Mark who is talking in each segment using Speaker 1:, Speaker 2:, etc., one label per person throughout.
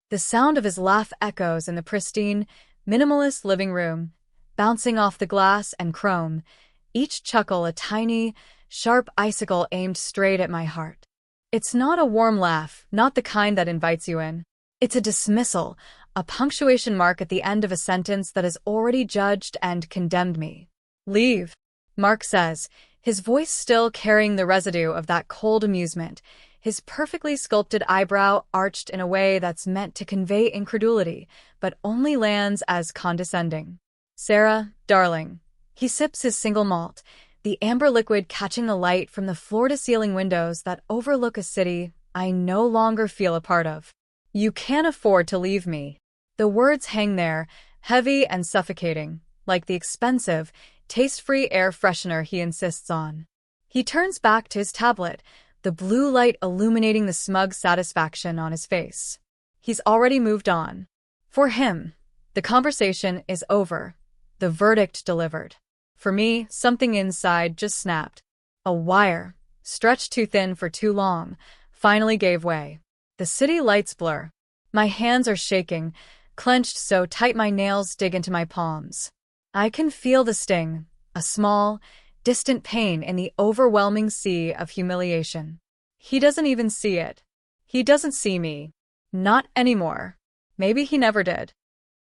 Speaker 1: The sound of his laugh echoes in the pristine, minimalist living room, bouncing off the glass and chrome, each chuckle a tiny, sharp icicle aimed straight at my heart. It's not a warm laugh, not the kind that invites you in. It's a dismissal, a punctuation mark at the end of a sentence that has already judged and condemned me. Leave, Mark says, his voice still carrying the residue of that cold amusement, his perfectly sculpted eyebrow arched in a way that's meant to convey incredulity, but only lands as condescending. Sarah, darling. He sips his single malt, the amber liquid catching the light from the floor-to-ceiling windows that overlook a city I no longer feel a part of. You can't afford to leave me. The words hang there, heavy and suffocating, like the expensive, taste-free air freshener he insists on. He turns back to his tablet, the blue light illuminating the smug satisfaction on his face. He's already moved on. For him, the conversation is over, the verdict delivered. For me, something inside just snapped. A wire, stretched too thin for too long, finally gave way. The city lights blur. My hands are shaking, clenched so tight my nails dig into my palms. I can feel the sting, a small, distant pain in the overwhelming sea of humiliation. He doesn't even see it. He doesn't see me. Not anymore. Maybe he never did.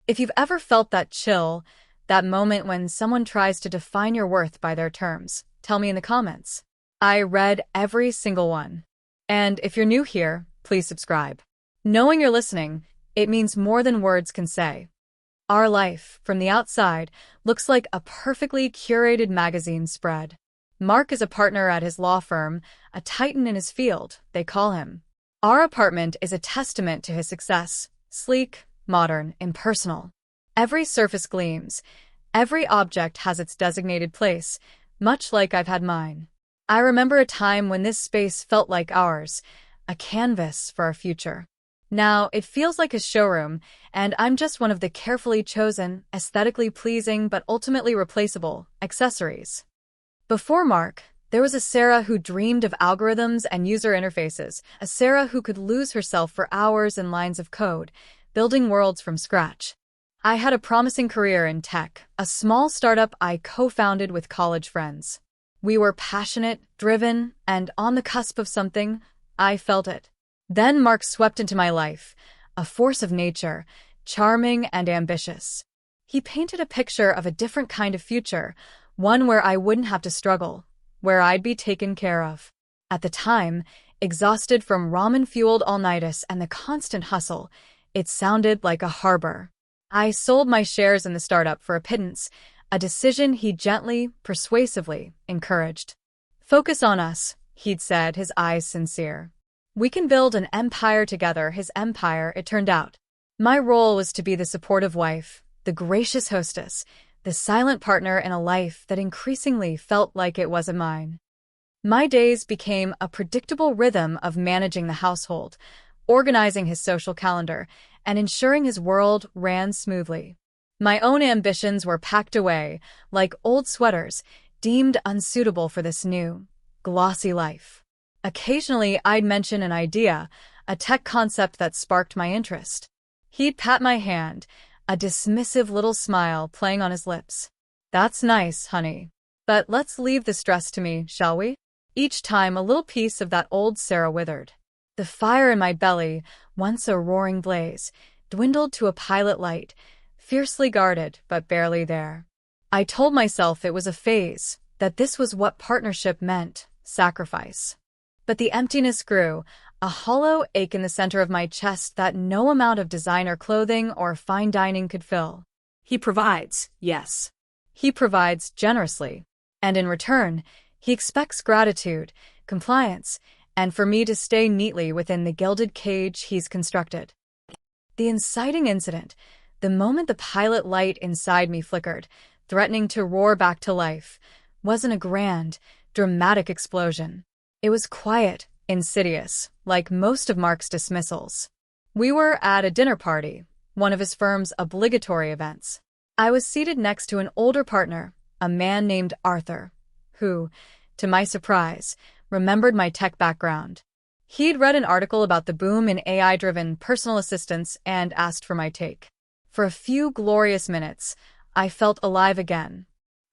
Speaker 1: If you've ever felt that chill, that moment when someone tries to define your worth by their terms, tell me in the comments. I read every single one. And if you're new here, please subscribe. Knowing you're listening, it means more than words can say. Our life, from the outside, looks like a perfectly curated magazine spread. Mark is a partner at his law firm, a titan in his field, they call him. Our apartment is a testament to his success, sleek, modern, impersonal. Every surface gleams. Every object has its designated place, much like I've had mine. I remember a time when this space felt like ours, a canvas for our future. Now, it feels like a showroom, and I'm just one of the carefully chosen, aesthetically pleasing but ultimately replaceable accessories. Before Mark, there was a Sarah who dreamed of algorithms and user interfaces, a Sarah who could lose herself for hours in lines of code, building worlds from scratch. I had a promising career in tech, a small startup I co-founded with college friends. We were passionate, driven, and on the cusp of something. I felt it. Then Mark swept into my life, a force of nature, charming and ambitious. He painted a picture of a different kind of future, one where I wouldn't have to struggle, where I'd be taken care of. At the time, exhausted from ramen-fueled all-nighters and the constant hustle, it sounded like a harbor. I sold my shares in the startup for a pittance, a decision he gently, persuasively encouraged. Focus on us, he'd said, his eyes sincere. We can build an empire together, his empire, it turned out. My role was to be the supportive wife, the gracious hostess, the silent partner in a life that increasingly felt like it wasn't mine. My days became a predictable rhythm of managing the household, organizing his social calendar, and ensuring his world ran smoothly. My own ambitions were packed away, like old sweaters, deemed unsuitable for this new, glossy life. Occasionally, I'd mention an idea, a tech concept that sparked my interest. He'd pat my hand, a dismissive little smile playing on his lips. That's nice, honey. But let's leave the stress to me, shall we? Each time a little piece of that old Sarah withered. The fire in my belly, once a roaring blaze, dwindled to a pilot light, fiercely guarded but barely there. I told myself it was a phase, that this was what partnership meant, sacrifice. But the emptiness grew, a hollow ache in the center of my chest that no amount of designer clothing or fine dining could fill. He provides, yes. He provides generously. And in return, he expects gratitude, compliance, and for me to stay neatly within the gilded cage he's constructed. The inciting incident, the moment the pilot light inside me flickered, threatening to roar back to life, wasn't a grand, dramatic explosion. It was quiet, insidious, like most of Mark's dismissals. We were at a dinner party, one of his firm's obligatory events. I was seated next to an older partner, a man named Arthur, who, to my surprise, remembered my tech background. He'd read an article about the boom in AI-driven personal assistants and asked for my take. For a few glorious minutes, I felt alive again.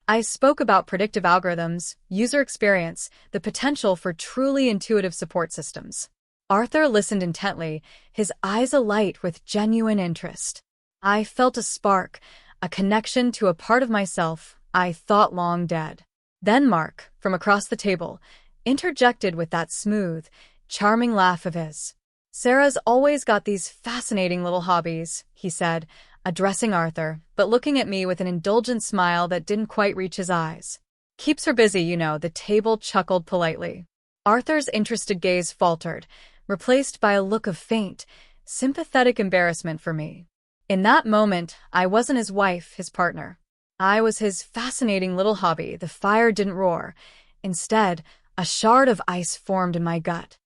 Speaker 1: I spoke about predictive algorithms, user experience, the potential for truly intuitive support systems. Arthur listened intently, his eyes alight with genuine interest. I felt a spark, a connection to a part of myself I thought long dead. Then Mark, from across the table, interjected with that smooth, charming laugh of his. "Sarah's always got these fascinating little hobbies," he said, addressing Arthur, but looking at me with an indulgent smile that didn't quite reach his eyes. "Keeps her busy, you know," the table chuckled politely. Arthur's interested gaze faltered, replaced by a look of faint, sympathetic embarrassment for me. In that moment, I wasn't his wife, his partner. I was his fascinating little hobby. The fire didn't roar. Instead, a shard of ice formed in my gut.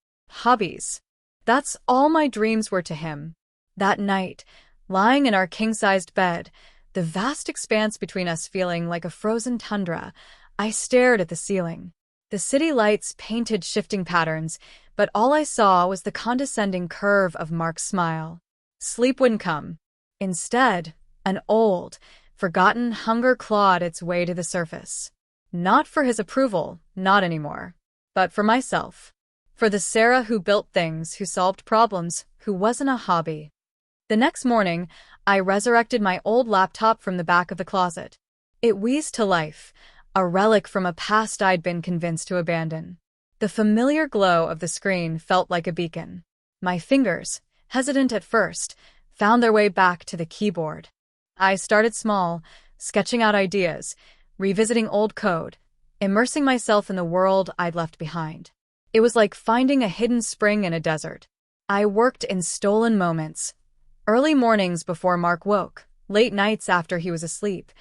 Speaker 1: Hobbies. That's all my dreams were to him. That night, lying in our king-sized bed, the vast expanse between us feeling like a frozen tundra, I stared at the ceiling. The city lights painted shifting patterns, but all I saw was the condescending curve of Mark's smile. Sleep wouldn't come. Instead, an old, forgotten hunger clawed its way to the surface. Not for his approval, not anymore. But for myself. For the Sarah who built things, who solved problems, who wasn't a hobby. The next morning, I resurrected my old laptop from the back of the closet. It wheezed to life, a relic from a past I'd been convinced to abandon. The familiar glow of the screen felt like a beacon. My fingers, hesitant at first, found their way back to the keyboard. I started small, sketching out ideas, revisiting old code, immersing myself in the world I'd left behind. It was like finding a hidden spring in a desert. I worked in stolen moments. Early mornings before Mark woke, late nights after he was asleep.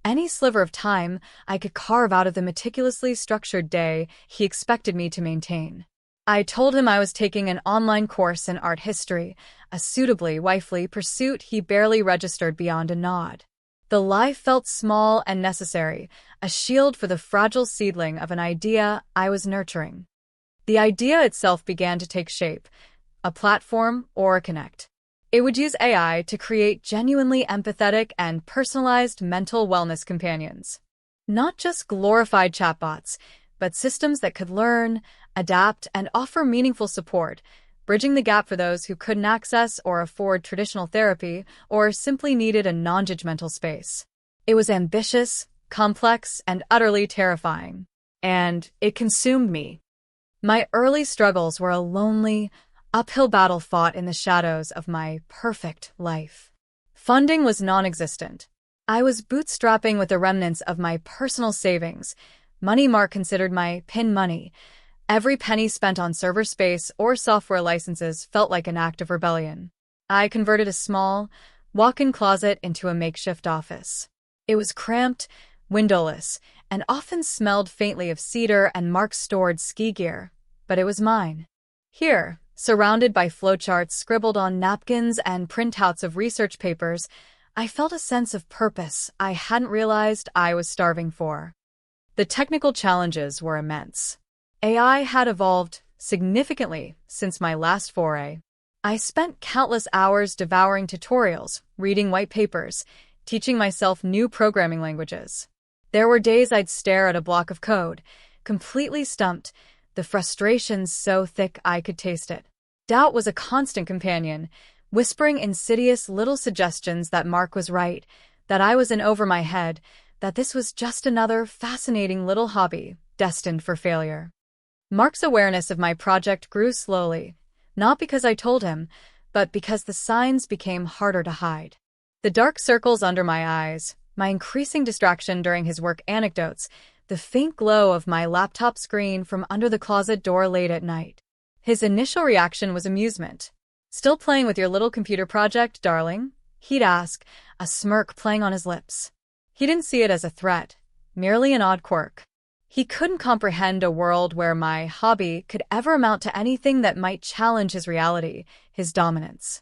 Speaker 1: Any sliver of time I could carve out of the meticulously structured day he expected me to maintain. I told him I was taking an online course in art history, a suitably wifely pursuit he barely registered beyond a nod. The lie felt small and necessary, a shield for the fragile seedling of an idea I was nurturing. The idea itself began to take shape, a platform or a connect. It would use AI to create genuinely empathetic and personalized mental wellness companions. Not just glorified chatbots, but systems that could learn, adapt, and offer meaningful support, bridging the gap for those who couldn't access or afford traditional therapy or simply needed a non-judgmental space. It was ambitious, complex, and utterly terrifying. And it consumed me. My early struggles were a lonely, uphill battle fought in the shadows of my perfect life. Funding was non-existent. I was bootstrapping with the remnants of my personal savings. Money Mark considered my pin money. Every penny spent on server space or software licenses felt like an act of rebellion. I converted a small, walk-in closet into a makeshift office. It was cramped, windowless, and often smelled faintly of cedar and Mark's stored ski gear, but it was mine. Here, surrounded by flowcharts scribbled on napkins and printouts of research papers, I felt a sense of purpose I hadn't realized I was starving for. The technical challenges were immense. AI had evolved significantly since my last foray. I spent countless hours devouring tutorials, reading white papers, teaching myself new programming languages. There were days I'd stare at a block of code, completely stumped, the frustration so thick I could taste it. Doubt was a constant companion, whispering insidious little suggestions that Mark was right, that I was in over my head, that this was just another fascinating little hobby, destined for failure. Mark's awareness of my project grew slowly, not because I told him, but because the signs became harder to hide. The dark circles under my eyes, my increasing distraction during his work anecdotes, the faint glow of my laptop screen from under the closet door late at night. His initial reaction was amusement. "Still playing with your little computer project, darling?" he'd ask, a smirk playing on his lips. He didn't see it as a threat, merely an odd quirk. He couldn't comprehend a world where my hobby could ever amount to anything that might challenge his reality, his dominance.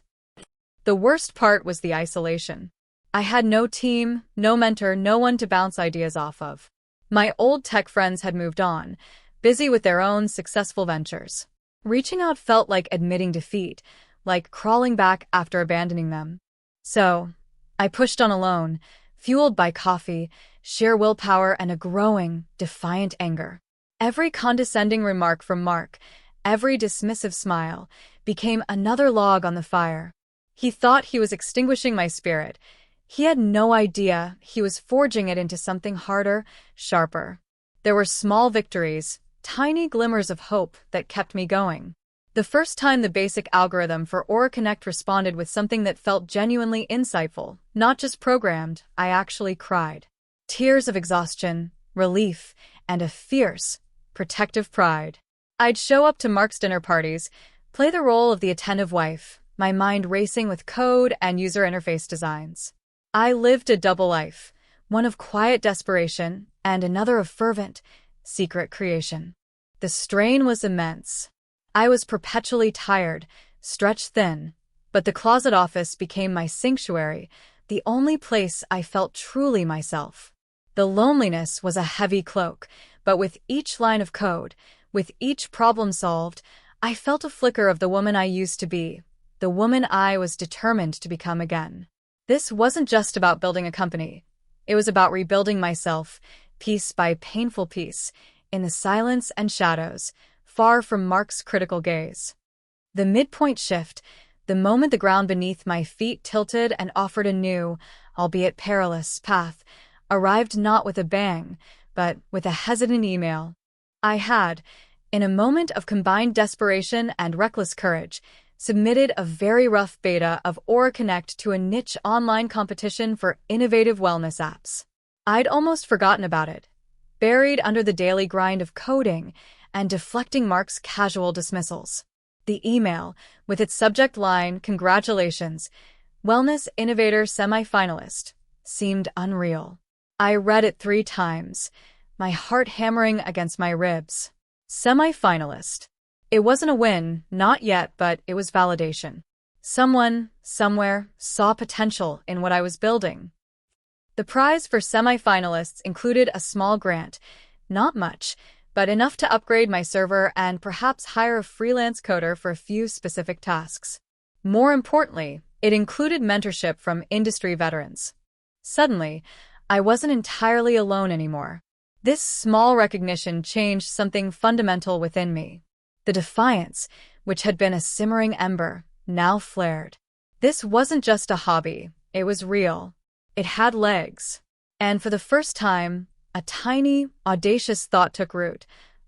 Speaker 1: The worst part was the isolation. I had no team, no mentor, no one to bounce ideas off of. My old tech friends had moved on, busy with their own successful ventures. Reaching out felt like admitting defeat, like crawling back after abandoning them. So, I pushed on alone, fueled by coffee, sheer willpower, and a growing, defiant anger. Every condescending remark from Mark, every dismissive smile, became another log on the fire. He thought he was extinguishing my spirit. He had no idea he was forging it into something harder, sharper. There were small victories, tiny glimmers of hope that kept me going. The first time the basic algorithm for Aura Connect responded with something that felt genuinely insightful, not just programmed, I actually cried. Tears of exhaustion, relief, and a fierce, protective pride. I'd show up to Mark's dinner parties, play the role of the attentive wife, my mind racing with code and user interface designs. I lived a double life, one of quiet desperation and another of fervent, secret creation. The strain was immense. I was perpetually tired, stretched thin, but the closet office became my sanctuary, the only place I felt truly myself. The loneliness was a heavy cloak, but with each line of code, with each problem solved, I felt a flicker of the woman I used to be, the woman I was determined to become again. This wasn't just about building a company. It was about rebuilding myself, piece by painful piece, in the silence and shadows, far from Mark's critical gaze. The midpoint shift, the moment the ground beneath my feet tilted and offered a new, albeit perilous, path, arrived not with a bang, but with a hesitant email. I had, in a moment of combined desperation and reckless courage, submitted a very rough beta of Aura Connect to a niche online competition for innovative wellness apps. I'd almost forgotten about it, buried under the daily grind of coding and deflecting Mark's casual dismissals. The email, with its subject line, "Congratulations, Wellness Innovator Semi-Finalist," seemed unreal. I read it 3 times, my heart hammering against my ribs. Semi-finalist. It wasn't a win, not yet, but it was validation. Someone, somewhere, saw potential in what I was building. The prize for semi-finalists included a small grant, not much, but enough to upgrade my server and perhaps hire a freelance coder for a few specific tasks. More importantly, it included mentorship from industry veterans. Suddenly, I wasn't entirely alone anymore. This small recognition changed something fundamental within me. The defiance, which had been a simmering ember, now flared. This wasn't just a hobby, it was real. It had legs. And for the first time, a tiny, audacious thought took root.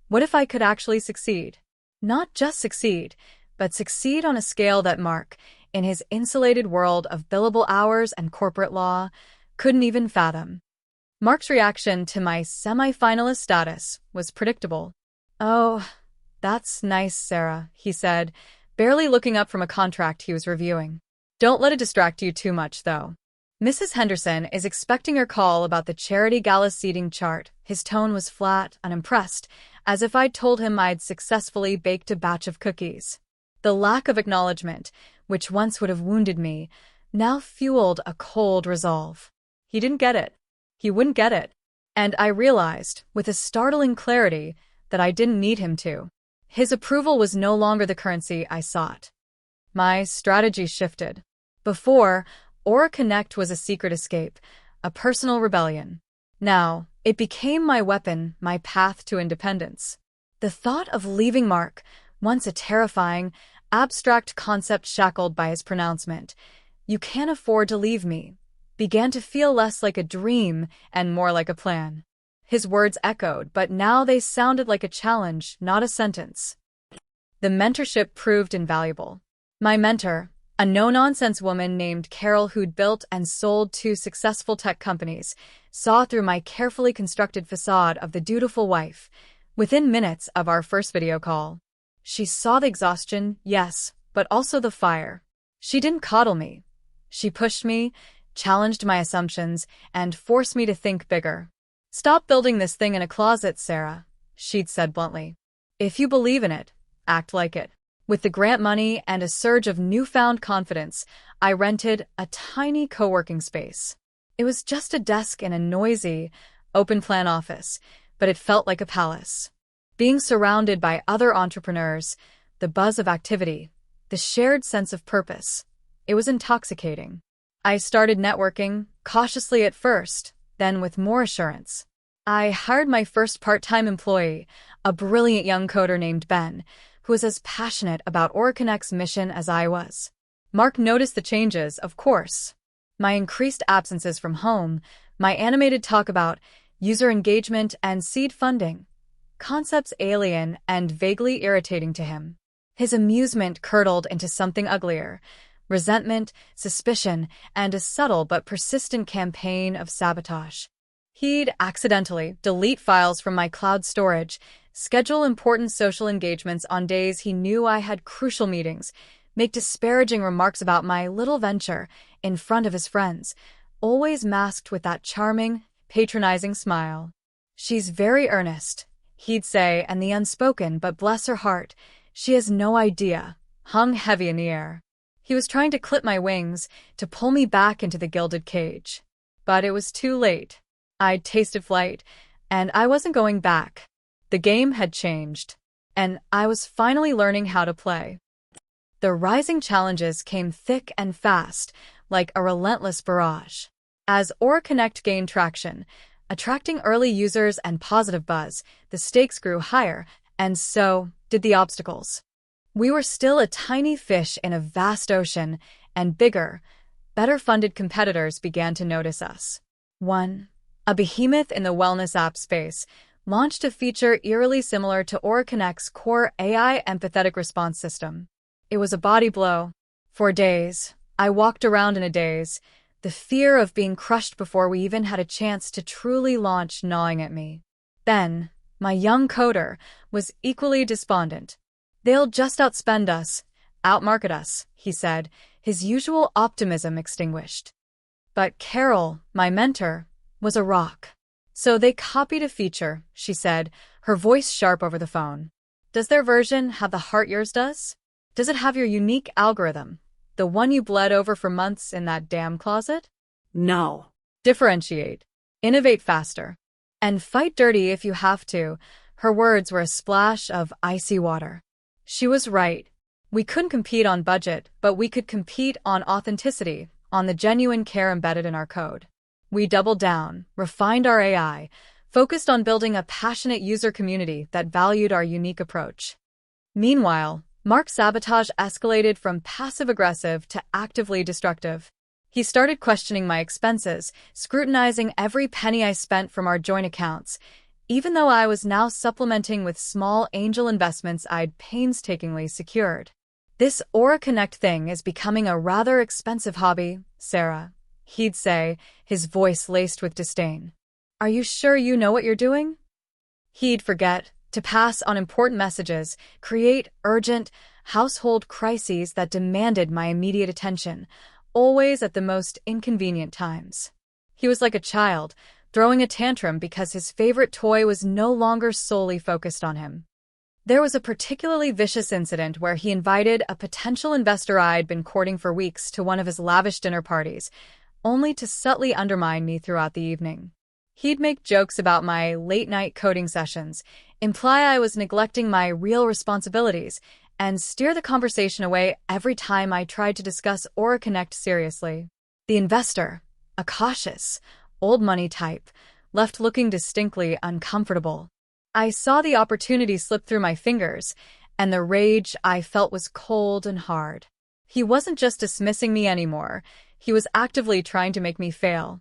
Speaker 1: What if I could actually succeed? Not just succeed, but succeed on a scale that Mark, in his insulated world of billable hours and corporate law, couldn't even fathom. Mark's reaction to my semi-finalist status was predictable. "Oh, that's nice, Sarah," he said, barely looking up from a contract he was reviewing. "Don't let it distract you too much, though. Mrs. Henderson is expecting your call about the charity gala seating chart." His tone was flat, unimpressed, as if I'd told him I'd successfully baked a batch of cookies. The lack of acknowledgement, which once would have wounded me, now fueled a cold resolve. He didn't get it. He wouldn't get it. And I realized, with a startling clarity, that I didn't need him to. His approval was no longer the currency I sought. My strategy shifted. Before, Aura Connect was a secret escape, a personal rebellion. Now, it became my weapon, my path to independence. The thought of leaving Mark, once a terrifying, abstract concept shackled by his pronouncement, "You can't afford to leave me," began to feel less like a dream and more like a plan. His words echoed, but now they sounded like a challenge, not a sentence. The mentorship proved invaluable. My mentor, a no-nonsense woman named Carol who'd built and sold 2 successful tech companies, saw through my carefully constructed facade of the dutiful wife. Within minutes of our first video call, she saw the exhaustion, yes, but also the fire. She didn't coddle me. She pushed me, challenged my assumptions, and forced me to think bigger. "Stop building this thing in a closet, Sarah," she'd said bluntly. "If you believe in it, act like it." With the grant money and a surge of newfound confidence, I rented a tiny co-working space. It was just a desk in a noisy, open-plan office, but it felt like a palace. Being surrounded by other entrepreneurs, the buzz of activity, the shared sense of purpose. It was intoxicating. I started networking, cautiously at first, then with more assurance. I hired my first part-time employee, a brilliant young coder named Ben, who was as passionate about OraConnect's mission as I was. Mark noticed the changes, of course. My increased absences from home, my animated talk about user engagement and seed funding, concepts alien and vaguely irritating to him. His amusement curdled into something uglier, resentment, suspicion, and a subtle but persistent campaign of sabotage. He'd accidentally delete files from my cloud storage, schedule important social engagements on days he knew I had crucial meetings, make disparaging remarks about my little venture in front of his friends, always masked with that charming, patronizing smile. "She's very earnest," he'd say, and the unspoken, but bless her heart, "she has no idea," hung heavy in the air. He was trying to clip my wings, to pull me back into the gilded cage. But it was too late. I'd tasted flight, and I wasn't going back. The game had changed, and I was finally learning how to play. The rising challenges came thick and fast, like a relentless barrage. As OraConnect gained traction, attracting early users and positive buzz, the stakes grew higher, and so did the obstacles. We were still a tiny fish in a vast ocean, and bigger, better-funded competitors began to notice us. One, a behemoth in the wellness app space, launched a feature eerily similar to OraConnect's core AI empathetic response system. It was a body blow. For days, I walked around in a daze, the fear of being crushed before we even had a chance to truly launch gnawing at me. Ben, my young coder, was equally despondent. "They'll just outspend us, outmarket us," he said, his usual optimism extinguished. But Carol, my mentor, was a rock. "So they copied a feature," she said, her voice sharp over the phone. "Does their version have the heart yours does? Does it have your unique algorithm, the one you bled over for months in that damn closet?"
Speaker 2: No.
Speaker 1: "Differentiate. Innovate faster. And fight dirty if you have to." Her words were a splash of icy water. She was right. We couldn't compete on budget, but we could compete on authenticity, on the genuine care embedded in our code. We doubled down, refined our AI, focused on building a passionate user community that valued our unique approach. Meanwhile, Mark's sabotage escalated from passive-aggressive to actively destructive. He started questioning my expenses, scrutinizing every penny I spent from our joint accounts, even though I was now supplementing with small angel investments I'd painstakingly secured. "This OraConnect thing is becoming a rather expensive hobby, Sarah," he'd say, his voice laced with disdain. "Are you sure you know what you're doing?" He'd forget to pass on important messages, create urgent, household crises that demanded my immediate attention, always at the most inconvenient times. He was like a child, throwing a tantrum because his favorite toy was no longer solely focused on him. There was a particularly vicious incident where he invited a potential investor I'd been courting for weeks to one of his lavish dinner parties, only to subtly undermine me throughout the evening. He'd make jokes about my late-night coding sessions, imply I was neglecting my real responsibilities, and steer the conversation away every time I tried to discuss OraConnect seriously. The investor, a cautious, old-money type, left looking distinctly uncomfortable. I saw the opportunity slip through my fingers, and the rage I felt was cold and hard. He wasn't just dismissing me anymore, he was actively trying to make me fail.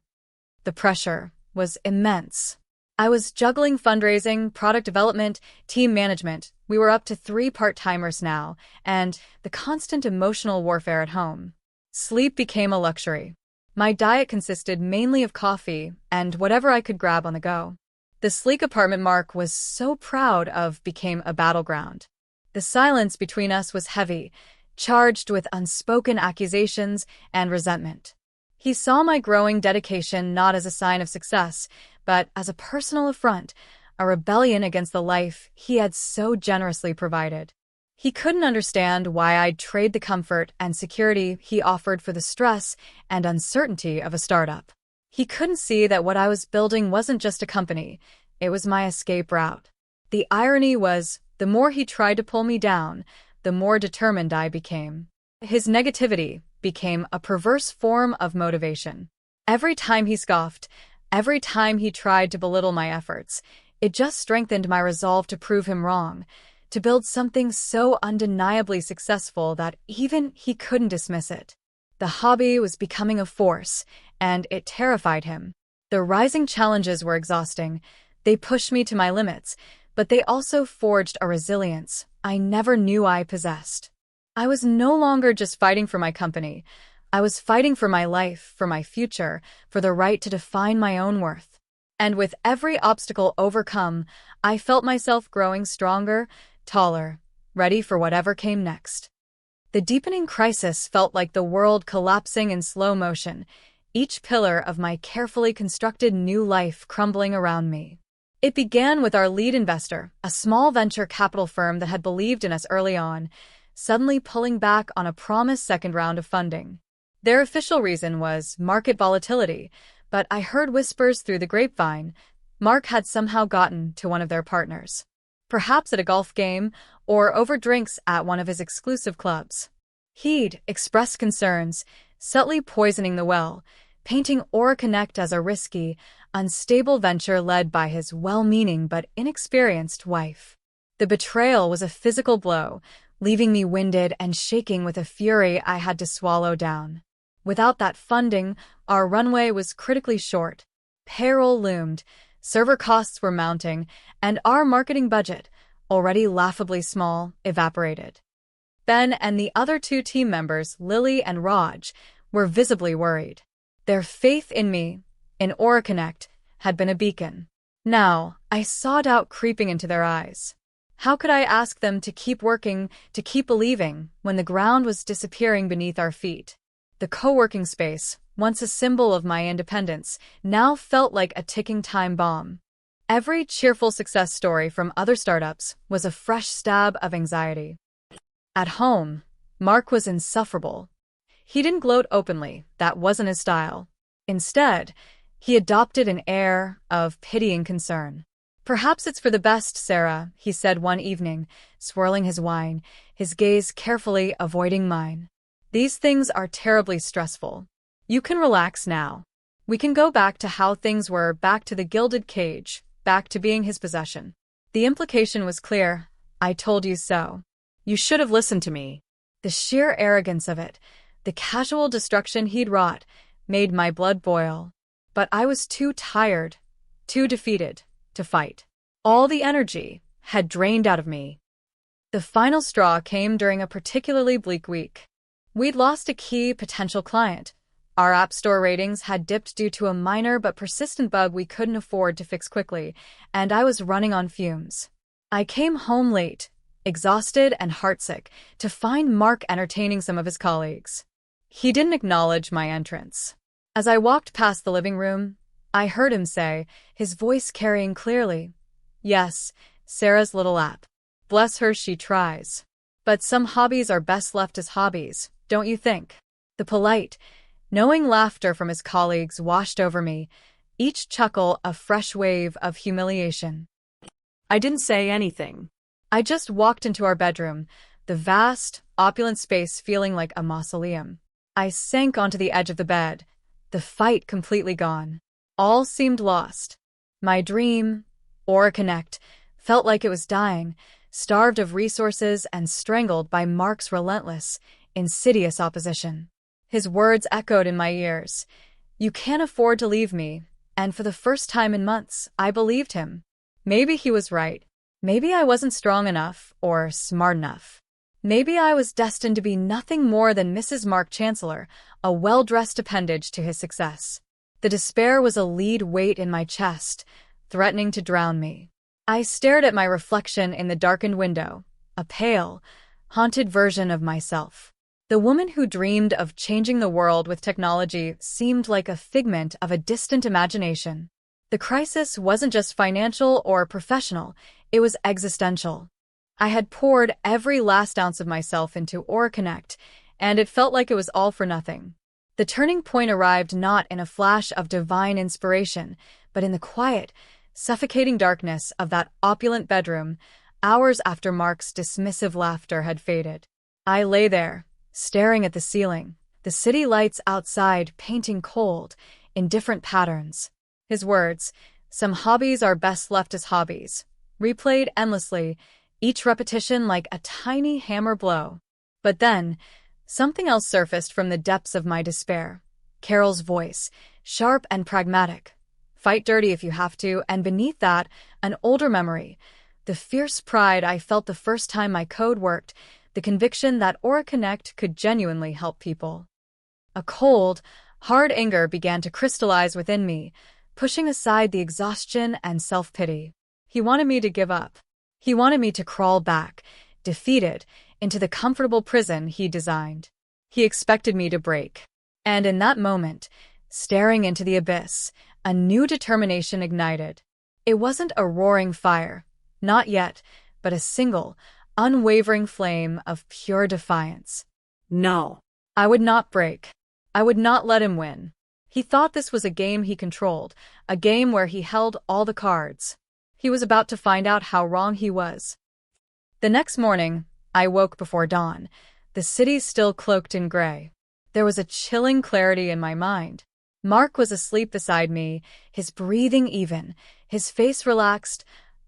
Speaker 1: The pressure was immense. I was juggling fundraising, product development, team management. We were up to 3 part-timers now, and the constant emotional warfare at home. Sleep became a luxury. My diet consisted mainly of coffee and whatever I could grab on the go. The sleek apartment Mark was so proud of became a battleground. The silence between us was heavy, charged with unspoken accusations and resentment. He saw my growing dedication not as a sign of success, but as a personal affront, a rebellion against the life he had so generously provided. He couldn't understand why I'd trade the comfort and security he offered for the stress and uncertainty of a startup. He couldn't see that what I was building wasn't just a company, it was my escape route. The irony was, the more he tried to pull me down, the more determined I became. His negativity became a perverse form of motivation. Every time he scoffed, every time he tried to belittle my efforts, it just strengthened my resolve to prove him wrong, to build something so undeniably successful that even he couldn't dismiss it. The hobby was becoming a force, and it terrified him. The rising challenges were exhausting. They pushed me to my limits, but they also forged a resilience I never knew I possessed. I was no longer just fighting for my company. I was fighting for my life, for my future, for the right to define my own worth. And with every obstacle overcome, I felt myself growing stronger, taller, ready for whatever came next. The deepening crisis felt like the world collapsing in slow motion, each pillar of my carefully constructed new life crumbling around me. It began with our lead investor, a small venture capital firm that had believed in us early on, suddenly pulling back on a promised second round of funding. Their official reason was market volatility, but I heard whispers through the grapevine. Mark had somehow gotten to one of their partners. Perhaps at a golf game, or over drinks at one of his exclusive clubs. He'd expressed concerns, subtly poisoning the well, painting AuraConnect as a risky, unstable venture led by his well-meaning but inexperienced wife. The betrayal was a physical blow, leaving me winded and shaking with a fury I had to swallow down. Without that funding, our runway was critically short. Payroll loomed, server costs were mounting, and our marketing budget, already laughably small, evaporated. Ben and the other two team members, Lily and Raj, were visibly worried. Their faith in me, in AuraConnect, had been a beacon. Now, I saw doubt creeping into their eyes. How could I ask them to keep working, to keep believing, when the ground was disappearing beneath our feet? The co-working space, once a symbol of my independence, now felt like a ticking time bomb. Every cheerful success story from other startups was a fresh stab of anxiety. At home, Mark was insufferable. He didn't gloat openly, that wasn't his style. Instead, he adopted an air of pitying concern. "Perhaps it's for the best, Sarah," he said one evening, swirling his wine, his gaze carefully avoiding mine. "These things are terribly stressful. You can relax now. We can go back to how things were, back to the gilded cage, back to being his possession." The implication was clear. I told you so. You should have listened to me. The sheer arrogance of it, the casual destruction he'd wrought, made my blood boil. But I was too tired, too defeated, to fight. All the energy had drained out of me. The final straw came during a particularly bleak week. We'd lost a key potential client. Our App Store ratings had dipped due to a minor but persistent bug we couldn't afford to fix quickly, and I was running on fumes. I came home late, exhausted and heartsick, to find Mark entertaining some of his colleagues. He didn't acknowledge my entrance. As I walked past the living room, I heard him say, his voice carrying clearly, "Yes, Sarah's little app. Bless her, she tries. But some hobbies are best left as hobbies, don't you think?" The polite, knowing laughter from his colleagues washed over me, each chuckle a fresh wave of humiliation. I didn't say anything. I just walked into our bedroom, the vast, opulent space feeling like a mausoleum. I sank onto the edge of the bed, the fight completely gone. All seemed lost. My dream, AuraConnect, felt like it was dying, starved of resources and strangled by Mark's relentless, insidious opposition. His words echoed in my ears. "You can't afford to leave me," and for the first time in months, I believed him. Maybe he was right. Maybe I wasn't strong enough or smart enough. Maybe I was destined to be nothing more than Mrs. Mark Chancellor, a well-dressed appendage to his success. The despair was a lead weight in my chest, threatening to drown me. I stared at my reflection in the darkened window, a pale, haunted version of myself. The woman who dreamed of changing the world with technology seemed like a figment of a distant imagination. The crisis wasn't just financial or professional, it was existential. I had poured every last ounce of myself into AuraConnect, and it felt like it was all for nothing. The turning point arrived not in a flash of divine inspiration, but in the quiet, suffocating darkness of that opulent bedroom. hours after Mark's dismissive laughter had faded. I lay there, staring at the ceiling, the city lights outside painting cold, in different patterns. His words, "Some hobbies are best left as hobbies," replayed endlessly, each repetition like a tiny hammer blow. But then, something else surfaced from the depths of my despair. Carol's voice, sharp and pragmatic. "Fight dirty if you have to," and beneath that, an older memory. The fierce pride I felt the first time my code worked, the conviction that Aura Connect could genuinely help people. A cold, hard anger began to crystallize within me, pushing aside the exhaustion and self-pity. He wanted me to give up. He wanted me to crawl back, defeated, into the comfortable prison he designed. He expected me to break. And in that moment, staring into the abyss, a new determination ignited. It wasn't a roaring fire, not yet, but a single, unwavering flame of pure defiance.
Speaker 2: No.
Speaker 1: I would not break. I would not let him win. He thought this was a game he controlled, a game where he held all the cards. He was about to find out how wrong he was. The next morning, I woke before dawn, the city still cloaked in gray. There was a chilling clarity in my mind. Mark was asleep beside me, his breathing even, his face relaxed,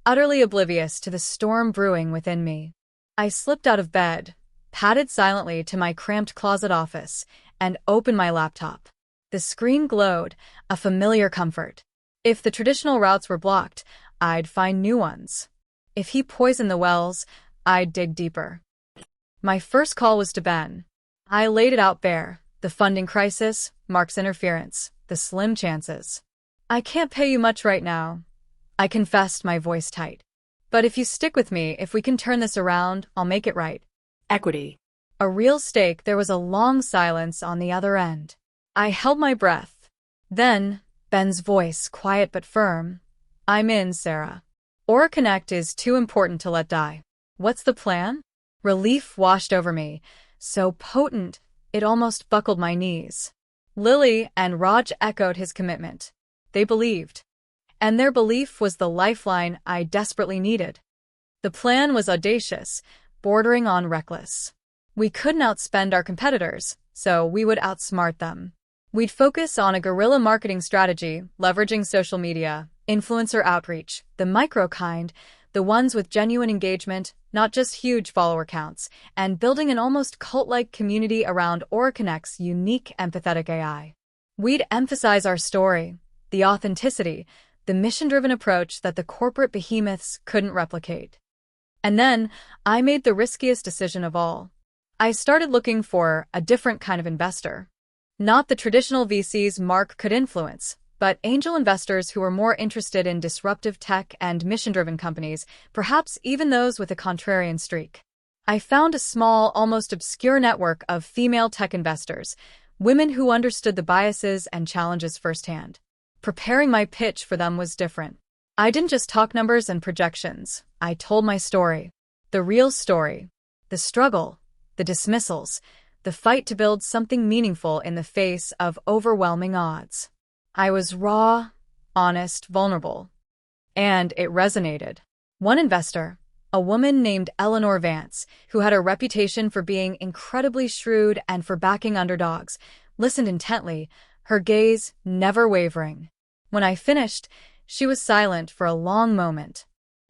Speaker 1: utterly oblivious to the storm brewing within me. I slipped out of bed, padded silently to my cramped closet office, and opened my laptop. The screen glowed, a familiar comfort. If the traditional routes were blocked, I'd find new ones. If he poisoned the wells, I'd dig deeper. My first call was to Ben. I laid it out bare, the funding crisis, Mark's interference, the slim chances. "I can't pay you much right now," I confessed, my voice tight. "But if you stick with me, if we can turn this around, I'll make it right."
Speaker 2: Equity.
Speaker 1: A real stake. There was a long silence on the other end. I held my breath. Then, Ben's voice, quiet but firm. "I'm in, Sarah. Aura Connect is too important to let die. What's the plan?" Relief washed over me, so potent, it almost buckled my knees. Lily and Raj echoed his commitment. They believed. And their belief was the lifeline I desperately needed. The plan was audacious, bordering on reckless. We couldn't outspend our competitors, so we would outsmart them. We'd focus on a guerrilla marketing strategy, leveraging social media, influencer outreach, the micro kind, the ones with genuine engagement, not just huge follower counts, and building an almost cult-like community around Aura Connect's unique empathetic AI. We'd emphasize our story, the authenticity, the mission-driven approach that the corporate behemoths couldn't replicate. And then, I made the riskiest decision of all. I started looking for a different kind of investor. Not the traditional VCs Mark could influence, but angel investors who were more interested in disruptive tech and mission-driven companies, perhaps even those with a contrarian streak. I found a small, almost obscure network of female tech investors, women who understood the biases and challenges firsthand. Preparing my pitch for them was different. I didn't just talk numbers and projections. I told my story. The real story. The struggle. The dismissals. The fight to build something meaningful in the face of overwhelming odds. I was raw, honest, vulnerable. And it resonated. One investor, a woman named Eleanor Vance, who had a reputation for being incredibly shrewd and for backing underdogs, listened intently, her gaze never wavering. When I finished, she was silent for a long moment.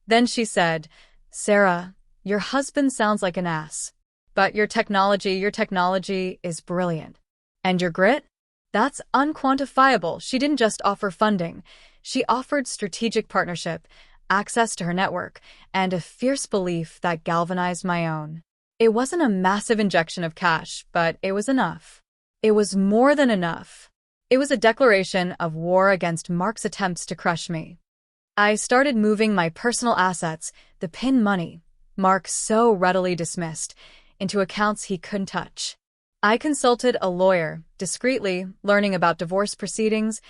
Speaker 1: Then she said, "Sarah, your husband sounds like an ass. But your technology is brilliant. And your grit? That's unquantifiable." She didn't just offer funding. She offered strategic partnership, access to her network, and a fierce belief that galvanized my own. It wasn't a massive injection of cash, but it was enough. It was more than enough. It was a declaration of war against Mark's attempts to crush me. I started moving my personal assets, the pin money, Mark so readily dismissed, into accounts he couldn't touch. I consulted a lawyer, discreetly, learning about divorce proceedings,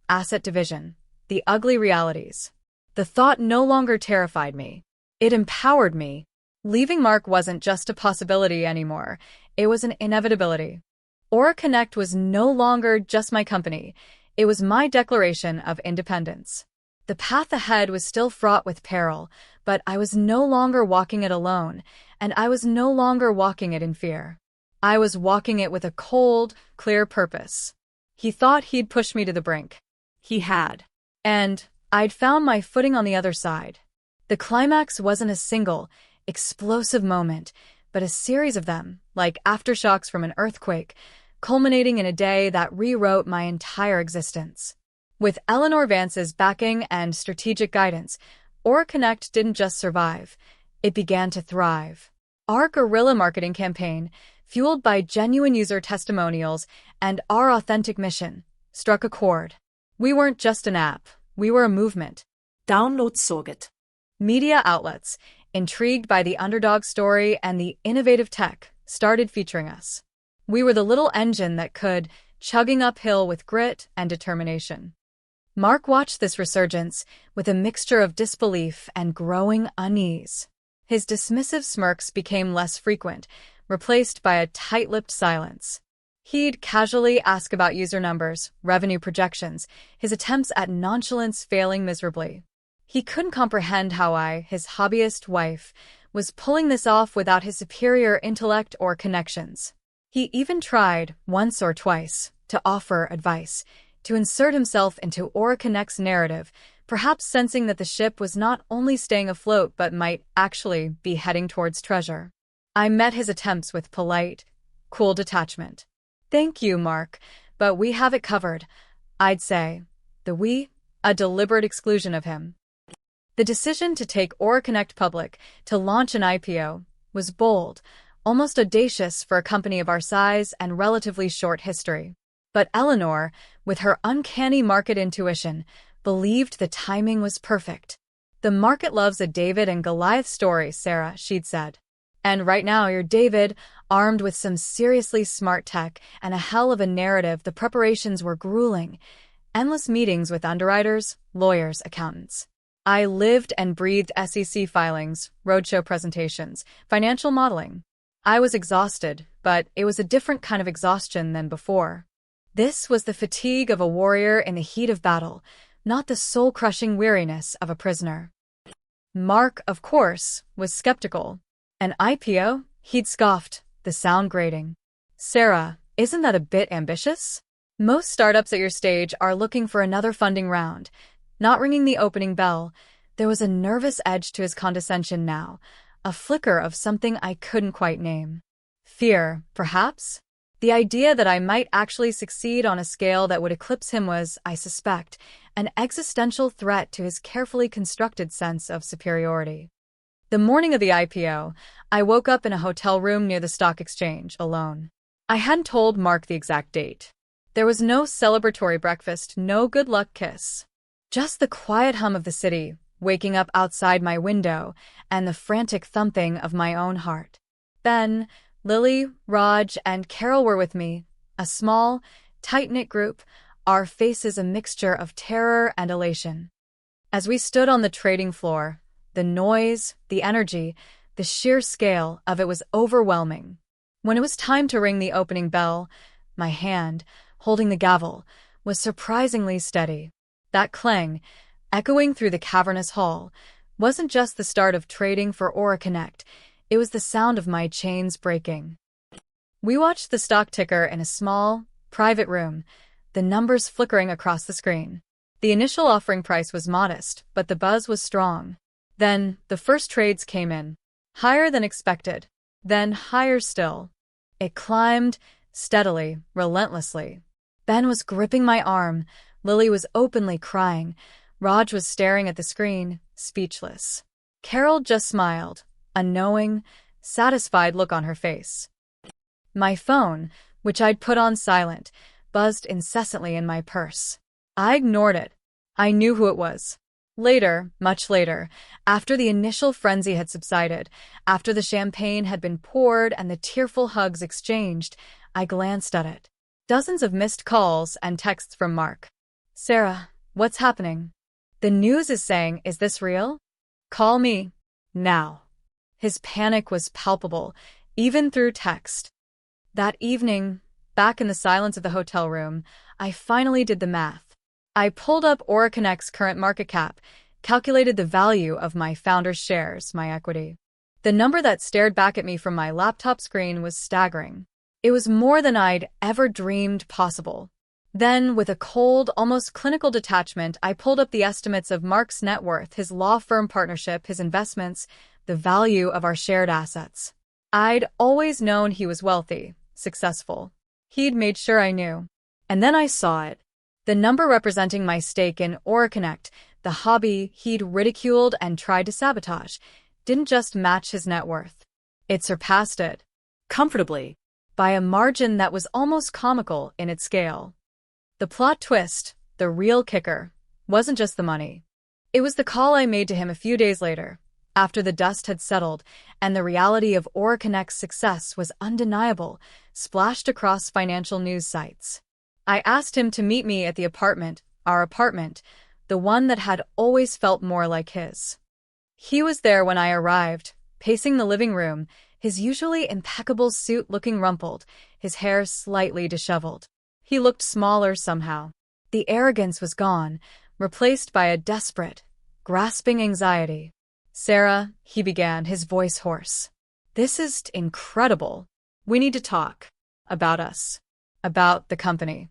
Speaker 1: asset division, the ugly realities. The thought no longer terrified me. It empowered me. Leaving Mark wasn't just a possibility anymore. It was an inevitability. Aura Connect was no longer just my company. It was my declaration of independence. The path ahead was still fraught with peril, but I was no longer walking it alone, and I was no longer walking it in fear. I was walking it with a cold, clear purpose. He thought he'd push me to the brink. He had. And I'd found my footing on the other side. The climax wasn't a single, explosive moment, but a series of them, like aftershocks from an earthquake, culminating in a day that rewrote my entire existence. With Eleanor Vance's backing and strategic guidance, AuraConnect didn't just survive, it began to thrive. Our guerrilla marketing campaign, fueled by genuine user testimonials and our authentic mission, struck a chord. We weren't just an app, we were a movement.
Speaker 2: Download såget.
Speaker 1: Media outlets, intrigued by the underdog story and the innovative tech, started featuring us. We were the little engine that could, chugging uphill with grit and determination. Mark watched this resurgence with a mixture of disbelief and growing unease. His dismissive smirks became less frequent, replaced by a tight-lipped silence. He'd casually ask about user numbers, revenue projections, his attempts at nonchalance failing miserably. He couldn't comprehend how I, his hobbyist wife, was pulling this off without his superior intellect or connections. He even tried, once or twice, to offer advice, to insert himself into AuraConnect's narrative, perhaps sensing that the ship was not only staying afloat but might actually be heading towards treasure. I met his attempts with polite, cool detachment. "Thank you, Mark, but we have it covered," I'd say. The we, a deliberate exclusion of him. The decision to take AuraConnect public, to launch an IPO, was bold, almost audacious for a company of our size and relatively short history. But Eleanor, with her uncanny market intuition, believed the timing was perfect. "The market loves a David and Goliath story, Sarah," she'd said. "And right now you're David, armed with some seriously smart tech and a hell of a narrative. The preparations were grueling. Endless meetings with underwriters, lawyers, accountants. I lived and breathed SEC filings, roadshow presentations, financial modeling. I was exhausted, but it was a different kind of exhaustion than before. This was the fatigue of a warrior in the heat of battle, not the soul-crushing weariness of a prisoner." Mark, of course, was skeptical. An IPO? He'd scoffed, the sound grating. "Sarah, isn't that a bit ambitious? Most startups at your stage are looking for another funding round." Not ringing the opening bell, there was a nervous edge to his condescension now, a flicker of something I couldn't quite name. Fear, perhaps? The idea that I might actually succeed on a scale that would eclipse him was, I suspect, an existential threat to his carefully constructed sense of superiority. The morning of the IPO, I woke up in a hotel room near the stock exchange, alone. I hadn't told Mark the exact date. There was no celebratory breakfast, no good luck kiss. Just the quiet hum of the city, waking up outside my window, and the frantic thumping of my own heart. Ben, Lily, Raj, and Carol were with me, a small, tight-knit group, our faces a mixture of terror and elation. As we stood on the trading floor, the noise, the energy, the sheer scale of it was overwhelming. When it was time to ring the opening bell, my hand, holding the gavel, was surprisingly steady. That clang, echoing through the cavernous hall, wasn't just the start of trading for AuraConnect, it was the sound of my chains breaking. We watched the stock ticker in a small, private room, the numbers flickering across the screen. The initial offering price was modest, but the buzz was strong. Then, the first trades came in. Higher than expected. Then higher still. It climbed, steadily, relentlessly. Ben was gripping my arm. Lily was openly crying. Raj was staring at the screen, speechless. Carol just smiled, a knowing, satisfied look on her face. My phone, which I'd put on silent, buzzed incessantly in my purse. I ignored it. I knew who it was. Later, much later, after the initial frenzy had subsided, after the champagne had been poured and the tearful hugs exchanged, I glanced at it. Dozens of missed calls and texts from Mark. "Sarah, what's happening? The news is saying, is this real? Call me. Now." His panic was palpable, even through text. That evening, back in the silence of the hotel room, I finally did the math. I pulled up AuraConnect's current market cap, calculated the value of my founder's shares, my equity. The number that stared back at me from my laptop screen was staggering. It was more than I'd ever dreamed possible. Then, with a cold, almost clinical detachment, I pulled up the estimates of Mark's net worth, his law firm partnership, his investments, the value of our shared assets. I'd always known he was wealthy, successful. He'd made sure I knew. And then I saw it. The number representing my stake in AuraConnect, the hobby he'd ridiculed and tried to sabotage, didn't just match his net worth. It surpassed it.
Speaker 2: Comfortably.
Speaker 1: By a margin that was almost comical in its scale. The plot twist, the real kicker, wasn't just the money. It was the call I made to him a few days later, after the dust had settled and the reality of AuraConnect's success was undeniable, splashed across financial news sites. I asked him to meet me at the apartment, our apartment, the one that had always felt more like his. He was there when I arrived, pacing the living room, his usually impeccable suit looking rumpled, his hair slightly disheveled. He looked smaller somehow. The arrogance was gone, replaced by a desperate, grasping anxiety. "Sarah," he began, his voice hoarse. "This is incredible. We need to talk. About us. About the company."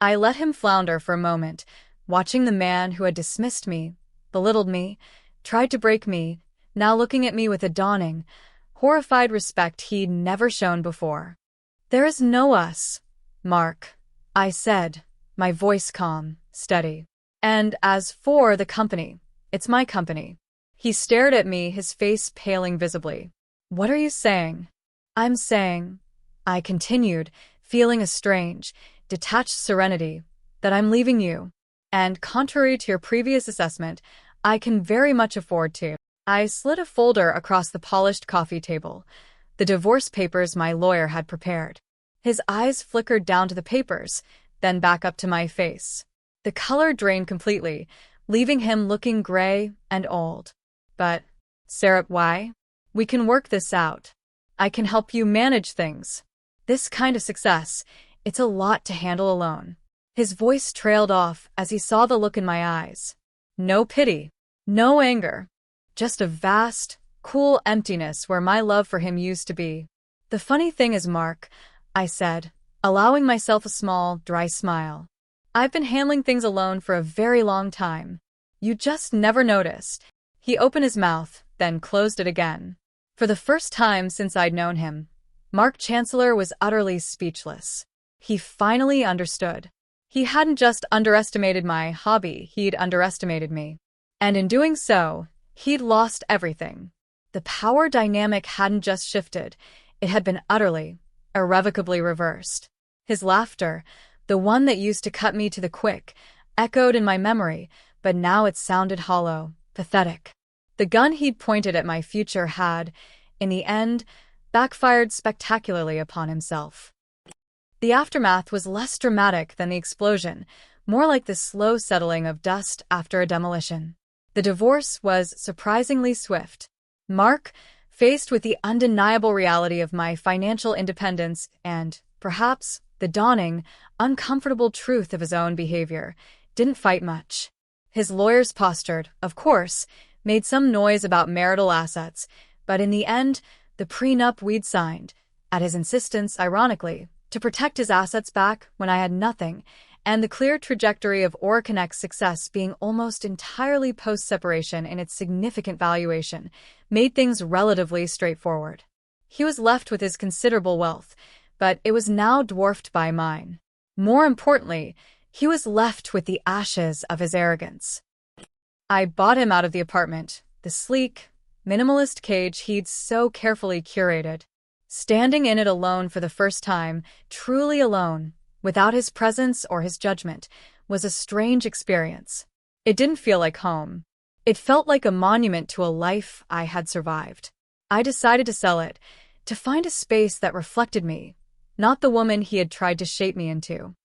Speaker 1: I let him flounder for a moment, watching the man who had dismissed me, belittled me, tried to break me, now looking at me with a dawning, horrified respect he'd never shown before. "There is no us, Mark," I said, my voice calm, steady. "And as for the company, it's my company." He stared at me, his face paling visibly. "What are you saying?" "I'm saying," I continued, feeling a strange, detached serenity, "that I'm leaving you. And contrary to your previous assessment, I can very much afford to." I slid a folder across the polished coffee table, the divorce papers my lawyer had prepared. His eyes flickered down to the papers, then back up to my face. The color drained completely, leaving him looking gray and old. "But, Sarah, why? We can work this out. I can help you manage things. This kind of success, it's a lot to handle alone." His voice trailed off as he saw the look in my eyes. No pity, no anger, just a vast, cool emptiness where my love for him used to be. "The funny thing is, Mark," I said, allowing myself a small, dry smile, "I've been handling things alone for a very long time. You just never noticed." He opened his mouth, then closed it again. For the first time since I'd known him, Mark Chancellor was utterly speechless. He finally understood. He hadn't just underestimated my hobby, he'd underestimated me. And in doing so, he'd lost everything. The power dynamic hadn't just shifted, it had been utterly, irrevocably reversed. His laughter, the one that used to cut me to the quick, echoed in my memory, but now it sounded hollow, pathetic. The gun he'd pointed at my future had, in the end, backfired spectacularly upon himself. The aftermath was less dramatic than the explosion, more like the slow settling of dust after a demolition. The divorce was surprisingly swift. Mark, faced with the undeniable reality of my financial independence and, perhaps, the dawning, uncomfortable truth of his own behavior, didn't fight much. His lawyers postured, of course, made some noise about marital assets, but in the end, the prenup we'd signed, at his insistence, ironically, to protect his assets back when I had nothing, and the clear trajectory of AuraConnect's success being almost entirely post-separation in its significant valuation, made things relatively straightforward. He was left with his considerable wealth, but it was now dwarfed by mine. More importantly, he was left with the ashes of his arrogance. I bought him out of the apartment, the sleek, minimalist cage he'd so carefully curated. Standing in it alone for the first time, truly alone, without his presence or his judgment, was a strange experience. It didn't feel like home. It felt like a monument to a life I had survived. I decided to sell it, to find a space that reflected me, not the woman he had tried to shape me into.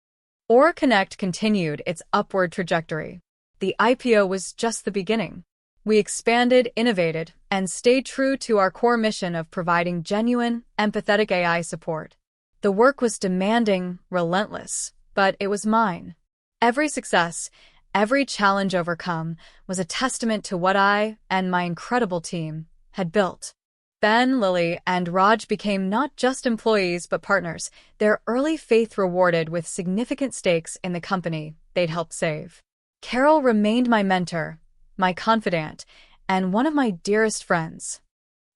Speaker 1: AuraConnect continued its upward trajectory. The IPO was just the beginning. We expanded, innovated, and stayed true to our core mission of providing genuine, empathetic AI support. The work was demanding, relentless, but it was mine. Every success, every challenge overcome was a testament to what I and my incredible team had built. Ben, Lily, and Raj became not just employees but partners, their early faith rewarded with significant stakes in the company they'd helped save. Carol remained my mentor, my confidant, and one of my dearest friends.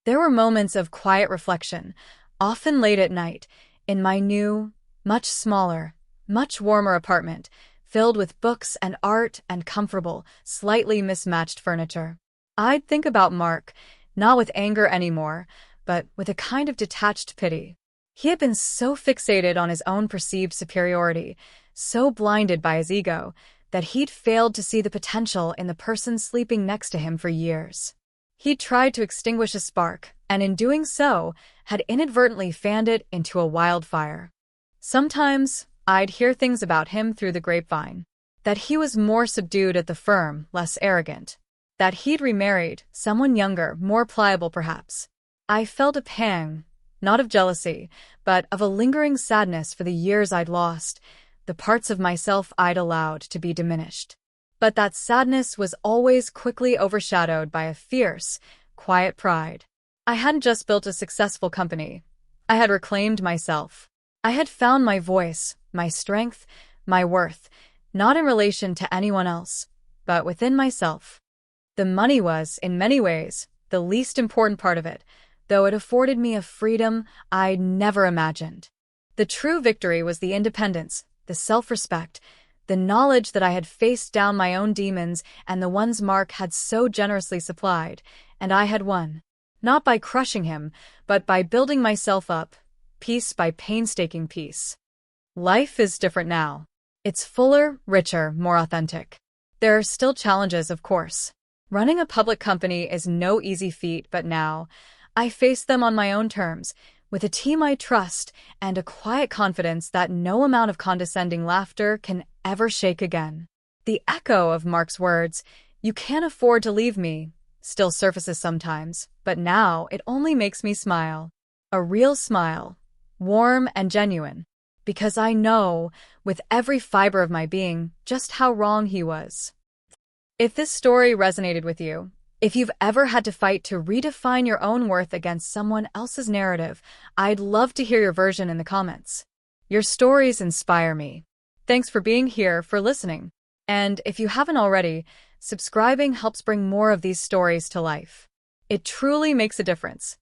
Speaker 1: There were moments of quiet reflection, often late at night, in my new, much smaller, much warmer apartment, filled with books and art and comfortable, slightly mismatched furniture. I'd think about Mark, not with anger anymore, but with a kind of detached pity. He had been so fixated on his own perceived superiority, so blinded by his ego, that he'd failed to see the potential in the person sleeping next to him for years. He'd tried to extinguish a spark, and in doing so, had inadvertently fanned it into a wildfire. Sometimes, I'd hear things about him through the grapevine. That he was more subdued at the firm, less arrogant. That he'd remarried, someone younger, more pliable perhaps. I felt a pang, not of jealousy, but of a lingering sadness for the years I'd lost, the parts of myself I'd allowed to be diminished. But that sadness was always quickly overshadowed by a fierce, quiet pride. I hadn't just built a successful company. I had reclaimed myself. I had found my voice, my strength, my worth, not in relation to anyone else, but within myself. The money was, in many ways, the least important part of it, though it afforded me a freedom I'd never imagined. The true victory was the independence, the self-respect, the knowledge that I had faced down my own demons and the ones Mark had so generously supplied, and I had won. Not by crushing him, but by building myself up, piece by painstaking piece. Life is different now. It's fuller, richer, more authentic. There are still challenges, of course. Running a public company is no easy feat, but now, I face them on my own terms, with a team I trust and a quiet confidence that no amount of condescending laughter can ever shake again. The echo of Mark's words, "You can't afford to leave me," still surfaces sometimes, but now it only makes me smile. A real smile, warm and genuine, because I know, with every fiber of my being, just how wrong he was. If this story resonated with you, if you've ever had to fight to redefine your own worth against someone else's narrative, I'd love to hear your version in the comments. Your stories inspire me. Thanks for being here, for listening. And if you haven't already, subscribing helps bring more of these stories to life. It truly makes a difference.